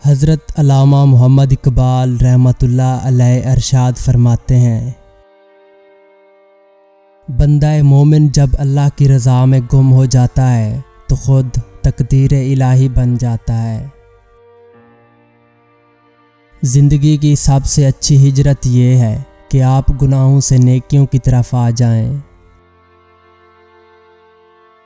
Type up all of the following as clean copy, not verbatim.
حضرت علامہ محمد اقبال رحمۃ اللہ علیہ ارشاد فرماتے ہیں، بندہ مومن جب اللہ کی رضا میں گم ہو جاتا ہے تو خود تقدیر الہی بن جاتا ہے۔ زندگی کی سب سے اچھی ہجرت یہ ہے کہ آپ گناہوں سے نیکیوں کی طرف آ جائیں۔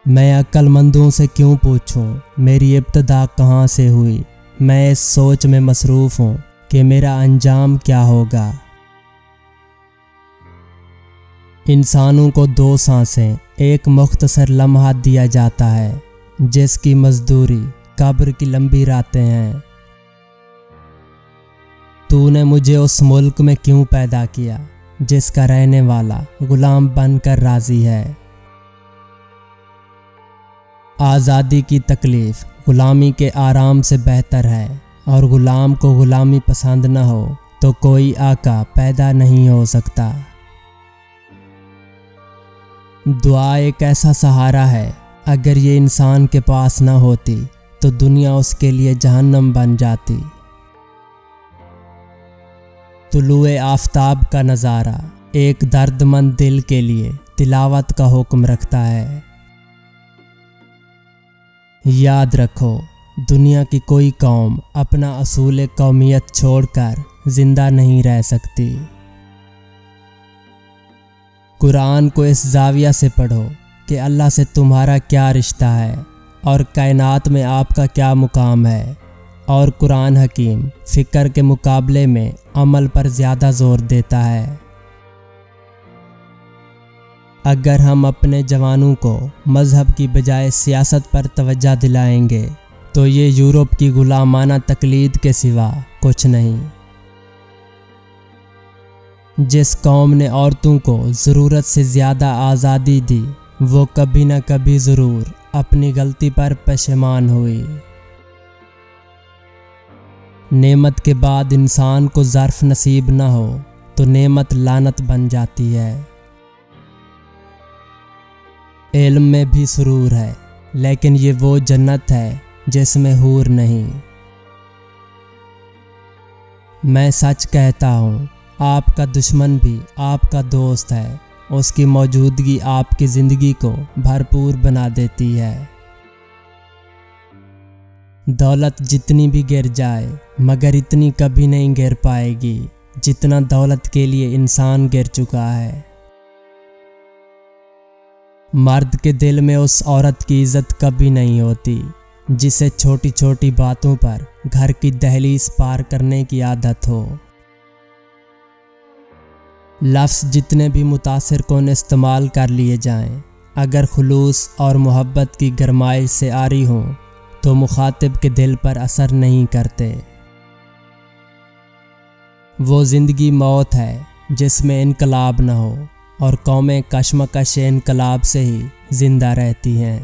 میں عقل مندوں سے کیوں پوچھوں میری ابتدا کہاں سے ہوئی، میں اس سوچ میں مصروف ہوں کہ میرا انجام کیا ہوگا۔ انسانوں کو 2 سانسیں ایک مختصر لمحہ دیا جاتا ہے، جس کی مزدوری قبر کی لمبی راتیں ہیں۔ تو نے مجھے اس ملک میں کیوں پیدا کیا جس کا رہنے والا غلام بن کر راضی ہے۔ آزادی کی تکلیف غلامی کے آرام سے بہتر ہے، اور غلام کو غلامی پسند نہ ہو تو کوئی آقا پیدا نہیں ہو سکتا۔ دعا ایک ایسا سہارا ہے، اگر یہ انسان کے پاس نہ ہوتی تو دنیا اس کے لیے جہنم بن جاتی۔ طلوع آفتاب کا نظارہ ایک درد مند دل کے لیے تلاوت کا حکم رکھتا ہے۔ یاد رکھو، دنیا کی کوئی قوم اپنا اصول قومیت چھوڑ کر زندہ نہیں رہ سکتی۔ قرآن کو اس زاویہ سے پڑھو کہ اللہ سے تمہارا کیا رشتہ ہے اور کائنات میں آپ کا کیا مقام ہے، اور قرآن حکیم فکر کے مقابلے میں عمل پر زیادہ زور دیتا ہے۔ اگر ہم اپنے جوانوں کو مذہب کی بجائے سیاست پر توجہ دلائیں گے تو یہ یورپ کی غلامانہ تقلید کے سوا کچھ نہیں۔ جس قوم نے عورتوں کو ضرورت سے زیادہ آزادی دی، وہ کبھی نہ کبھی ضرور اپنی غلطی پر پشیمان ہوئی۔ نعمت کے بعد انسان کو ظرف نصیب نہ ہو تو نعمت لعنت بن جاتی ہے۔ علم میں بھی سرور ہے، لیکن یہ وہ جنت ہے جس میں حور نہیں۔ میں سچ کہتا ہوں، آپ کا دشمن بھی آپ کا دوست ہے، اس کی موجودگی آپ کی زندگی کو بھرپور بنا دیتی ہے۔ دولت جتنی بھی گر جائے مگر اتنی کبھی نہیں گر پائے گی جتنا دولت کے لیے انسان گر چکا ہے۔ مرد کے دل میں اس عورت کی عزت کبھی نہیں ہوتی جسے چھوٹی چھوٹی باتوں پر گھر کی دہلیز پار کرنے کی عادت ہو۔ لفظ جتنے بھی متاثر کن استعمال کر لیے جائیں، اگر خلوص اور محبت کی گرمائش سے عاری ہوں تو مخاطب کے دل پر اثر نہیں کرتے۔ وہ زندگی موت ہے جس میں انقلاب نہ ہو، اور قومیں کشمکش انقلاب سے ہی زندہ رہتی ہیں۔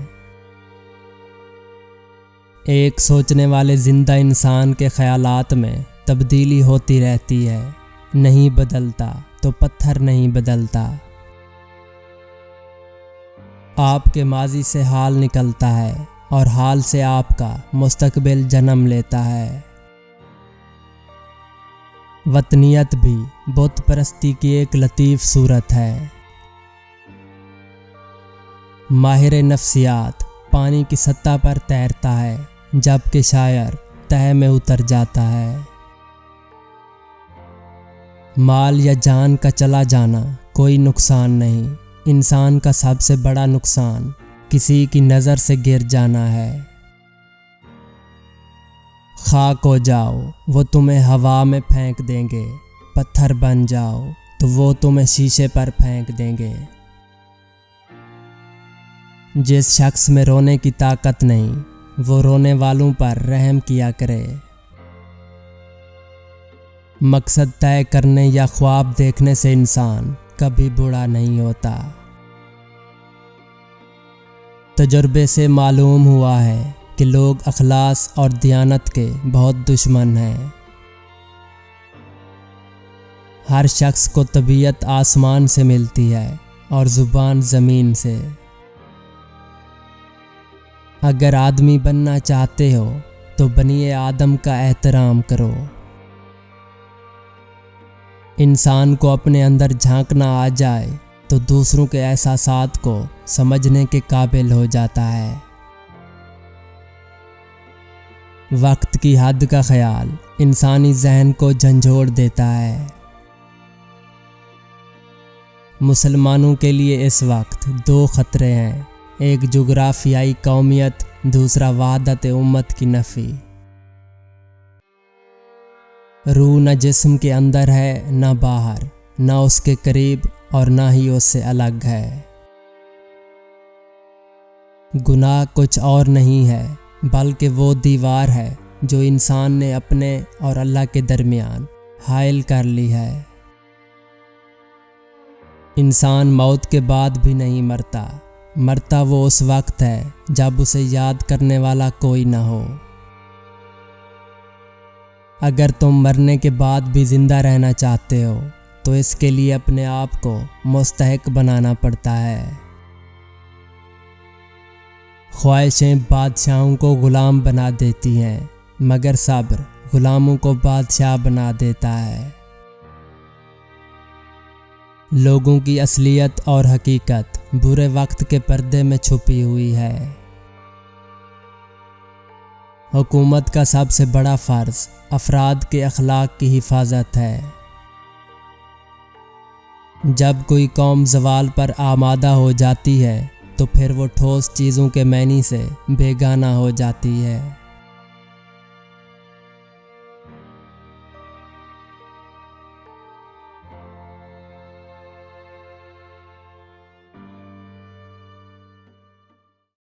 ایک سوچنے والے زندہ انسان کے خیالات میں تبدیلی ہوتی رہتی ہے، نہیں بدلتا تو پتھر نہیں بدلتا۔ آپ کے ماضی سے حال نکلتا ہے، اور حال سے آپ کا مستقبل جنم لیتا ہے۔ وطنیت بھی بت پرستی کی ایک لطیف صورت ہے۔ ماہر نفسیات پانی کی سطح پر تیرتا ہے، جبکہ شاعر تہہ میں اتر جاتا ہے۔ مال یا جان کا چلا جانا کوئی نقصان نہیں، انسان کا سب سے بڑا نقصان کسی کی نظر سے گر جانا ہے۔ خاک ہو جاؤ وہ تمہیں ہوا میں پھینک دیں گے، پتھر بن جاؤ تو وہ تمہیں شیشے پر پھینک دیں گے۔ جس شخص میں رونے کی طاقت نہیں، وہ رونے والوں پر رحم کیا کرے۔ مقصد طے کرنے یا خواب دیکھنے سے انسان کبھی بوڑھا نہیں ہوتا۔ تجربے سے معلوم ہوا ہے کہ لوگ اخلاص اور دیانت کے بہت دشمن ہیں۔ ہر شخص کو طبیعت آسمان سے ملتی ہے اور زبان زمین سے۔ اگر آدمی بننا چاہتے ہو تو بنی آدم کا احترام کرو۔ انسان کو اپنے اندر جھانکنا آ جائے تو دوسروں کے احساسات کو سمجھنے کے قابل ہو جاتا ہے۔ وقت کی حد کا خیال انسانی ذہن کو جھنجھوڑ دیتا ہے۔ مسلمانوں کے لیے اس وقت دو خطرے ہیں، ایک جغرافیائی قومیت، دوسرا وحدت امت کی نفی۔ روح نہ جسم کے اندر ہے نہ باہر، نہ اس کے قریب اور نہ ہی اس سے الگ ہے۔ گناہ کچھ اور نہیں ہے بلکہ وہ دیوار ہے جو انسان نے اپنے اور اللہ کے درمیان حائل کر لی ہے۔ انسان موت کے بعد بھی نہیں مرتا، مرتا وہ اس وقت ہے جب اسے یاد کرنے والا کوئی نہ ہو۔ اگر تم مرنے کے بعد بھی زندہ رہنا چاہتے ہو تو اس کے لیے اپنے آپ کو مستحق بنانا پڑتا ہے۔ خواہشیں بادشاہوں کو غلام بنا دیتی ہیں مگر صبر غلاموں کو بادشاہ بنا دیتا ہے۔ لوگوں کی اصلیت اور حقیقت برے وقت کے پردے میں چھپی ہوئی ہے۔ حکومت کا سب سے بڑا فرض افراد کے اخلاق کی حفاظت ہے۔ جب کوئی قوم زوال پر آمادہ ہو جاتی ہے تو پھر وہ ٹھوس چیزوں کے معنی سے بیگانہ ہو جاتی ہے۔